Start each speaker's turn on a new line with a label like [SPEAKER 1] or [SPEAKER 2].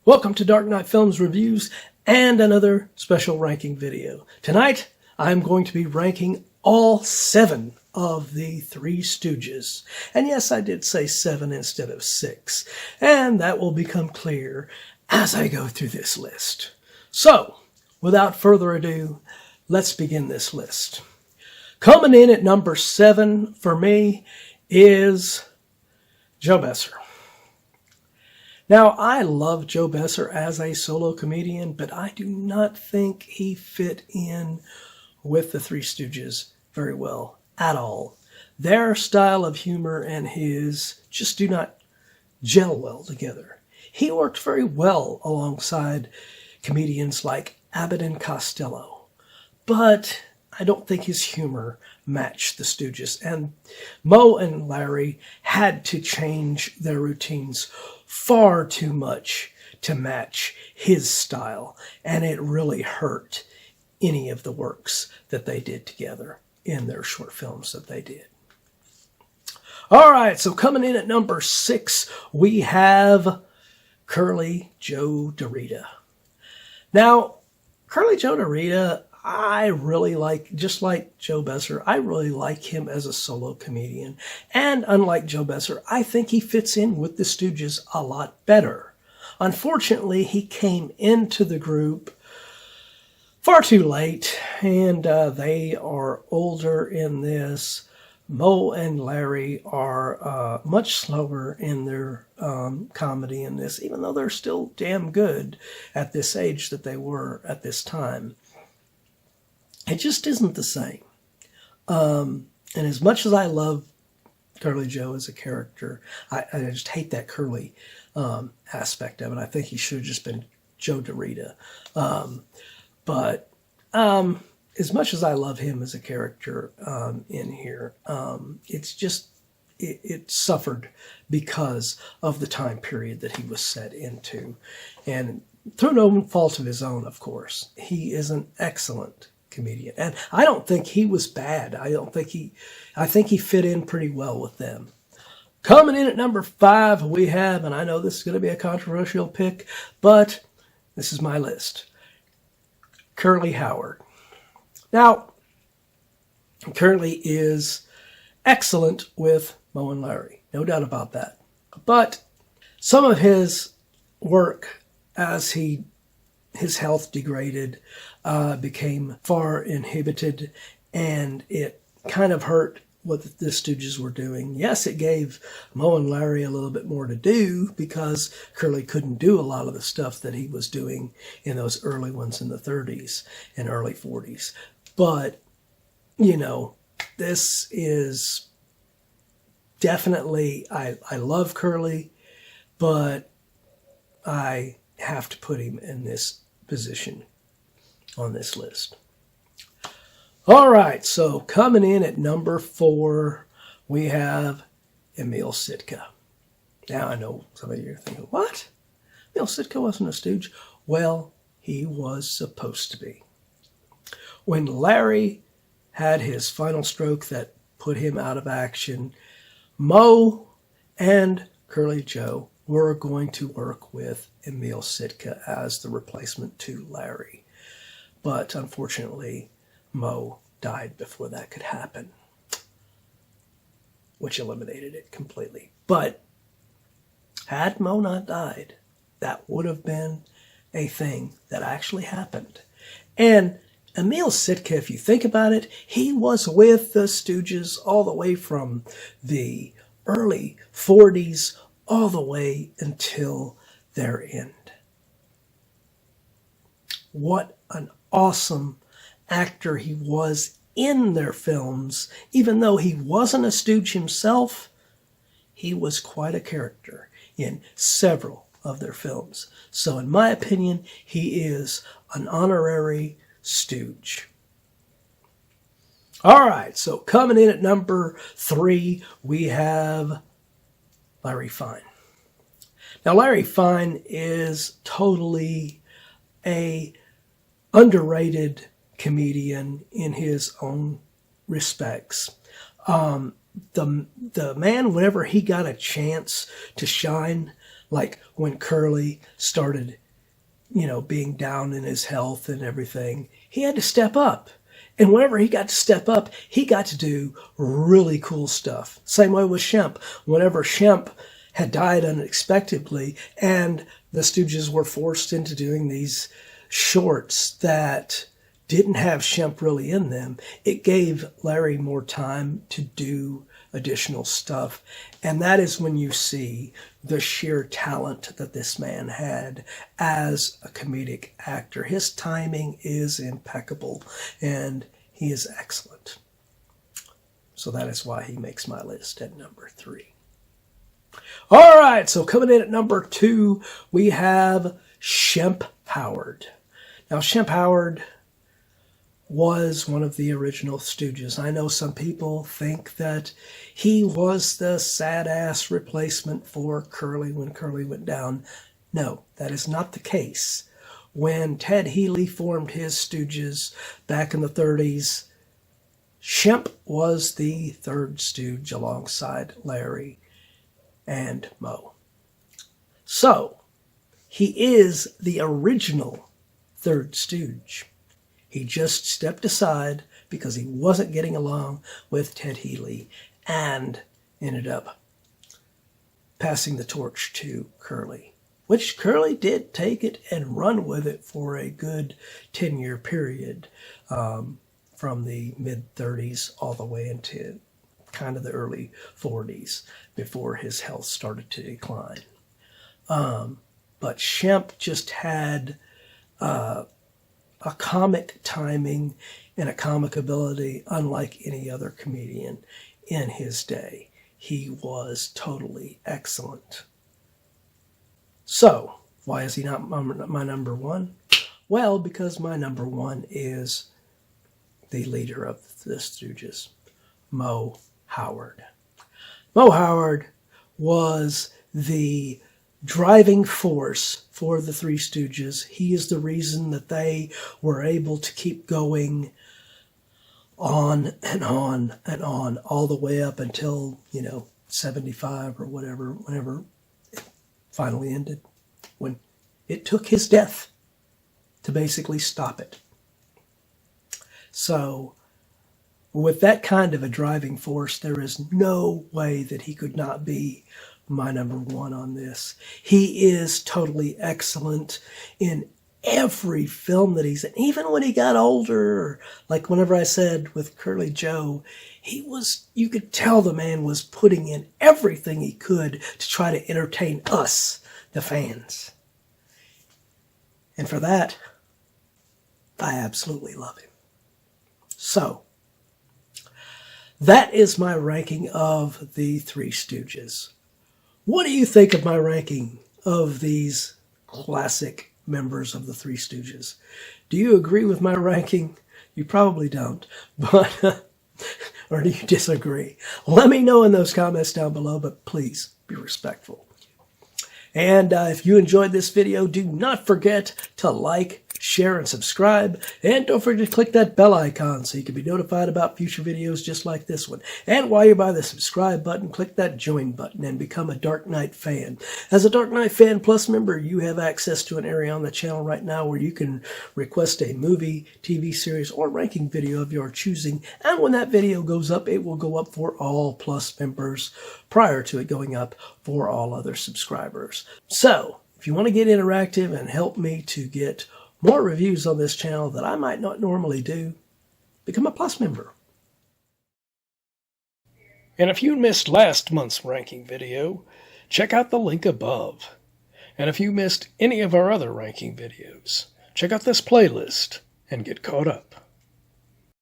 [SPEAKER 1] Welcome to Dark Knight Films Reviews and another special ranking video. Tonight, I'm going to be ranking all 7 of the Three Stooges. And yes, I did say 7 instead of 6. And that will become clear as I go through this list. So, without further ado, let's begin this list. Coming in at number 7 for me is Joe Besser. Now, I love Joe Besser as a solo comedian, but I do not think he fit in with the Three Stooges very well at all. Their style of humor and his just do not gel well together. He worked very well alongside comedians like Abbott and Costello, but I don't think his humor matched the Stooges, and Moe and Larry had to change their routines far too much to match his style, and it really hurt any of the works that they did together in their short films that they did. All right, so coming in at number 6, we have Curly Joe DeRita. Now, Curly Joe DeRita, I really like, just like Joe Besser, I really like him as a solo comedian. And unlike Joe Besser, I think he fits in with the Stooges a lot better. Unfortunately, he came into the group far too late, and they are older in this. Moe and Larry are much slower in their comedy in this, even though they're still damn good at this age that they were at this time. It just isn't the same. And as much as I love Curly Joe as a character, I just hate that Curly aspect of it. I think he should have just been Joe DeRita. But as much as I love him as a character in here, it's just, it suffered because of the time period that he was set into. And through no fault of his own, of course. He is an excellent comedian. And I don't think he was bad. I think he fit in pretty well with them. Coming in at number 5, we have, and I know this is going to be a controversial pick, but this is my list. Curly Howard. Now, Curly is excellent with Moe and Larry. No doubt about that. But some of his work as his health degraded, became far inhibited, and it kind of hurt what the Stooges were doing. Yes, it gave Moe and Larry a little bit more to do because Curly couldn't do a lot of the stuff that he was doing in those early ones in the 30s and early 40s. But, you know, this is definitely, I love Curly, but I have to put him in this position on this list. All right, so coming in at number 4, we have Emil Sitka. Now, I know some of you are thinking, what? Emil Sitka wasn't a Stooge? Well, he was supposed to be. When Larry had his final stroke that put him out of action, Moe and Curly Joe were going to work with Emil Sitka as the replacement to Larry. But unfortunately, Moe died before that could happen, which eliminated it completely. But had Moe not died, that would have been a thing that actually happened. And Emil Sitka, if you think about it, he was with the Stooges all the way from the early 40s all the way until their end. What an awesome actor he was in their films. Even though he wasn't a Stooge himself, he was quite a character in several of their films. So in my opinion, he is an honorary Stooge. All right, so coming in at number 3, we have Larry Fine. Now, Larry Fine is totally a underrated comedian in his own respects. The man, whenever he got a chance to shine, Like when Curly started, being down in his health and everything, he had to step up. And whenever he got to step up, he got to do really cool stuff. Same way with Shemp. Whenever Shemp had died unexpectedly and the Stooges were forced into doing these shorts that didn't have Shemp really in them, it gave Larry more time to do additional stuff. And that is when you see the sheer talent that this man had as a comedic actor. His timing is impeccable and he is excellent. So that is why he makes my list at number 3. All right, so coming in at number 2, we have Shemp Howard. Now, Shemp Howard was one of the original Stooges. I know some people think that he was the sad-ass replacement for Curly when Curly went down. No, that is not the case. When Ted Healy formed his Stooges back in the 30s, Shemp was the third Stooge alongside Larry and Moe. So, he is the original third Stooge. He just stepped aside because he wasn't getting along with Ted Healy and ended up passing the torch to Curly, which Curly did take it and run with it for a good 10-year period, from the mid-30s all the way into kind of the early 40s before his health started to decline. But Shemp just had a comic timing and a comic ability unlike any other comedian in his day. He was totally excellent. So, why is he not my number 1? Well, because my number 1 is the leader of the Stooges, Moe Howard. Moe Howard was the driving force for the Three Stooges. He is the reason that they were able to keep going on and on and on, all the way up until, 75 or whatever, whenever it finally ended, when it took his death to basically stop it. So, with that kind of a driving force, there is no way that he could not be my number 1 on this. He is totally excellent in every film that he's in. Even when he got older, like whenever I said with Curly Joe, you could tell the man was putting in everything he could to try to entertain us, the fans. And for that, I absolutely love him. So, that is my ranking of the Three Stooges. What do you think of my ranking of these classic members of the Three Stooges? Do you agree with my ranking? You probably don't, but or do you disagree? Let me know in those comments down below, but please be respectful. And if you enjoyed this video, do not forget to like, share, and subscribe. And don't forget to click that bell icon so you can be notified about future videos just like this one. And while you're by the subscribe button, click that join button and become a Dark Knight fan. As a Dark Knight Fan Plus member, you have access to an area on the channel right now where you can request a movie, TV series, or ranking video of your choosing. And when that video goes up, it will go up for all Plus members prior to it going up for all other subscribers. So, if you want to get interactive and help me to get more reviews on this channel that I might not normally do, become a Plus member. And if you missed last month's ranking video, check out the link above. And if you missed any of our other ranking videos, check out this playlist and get caught up.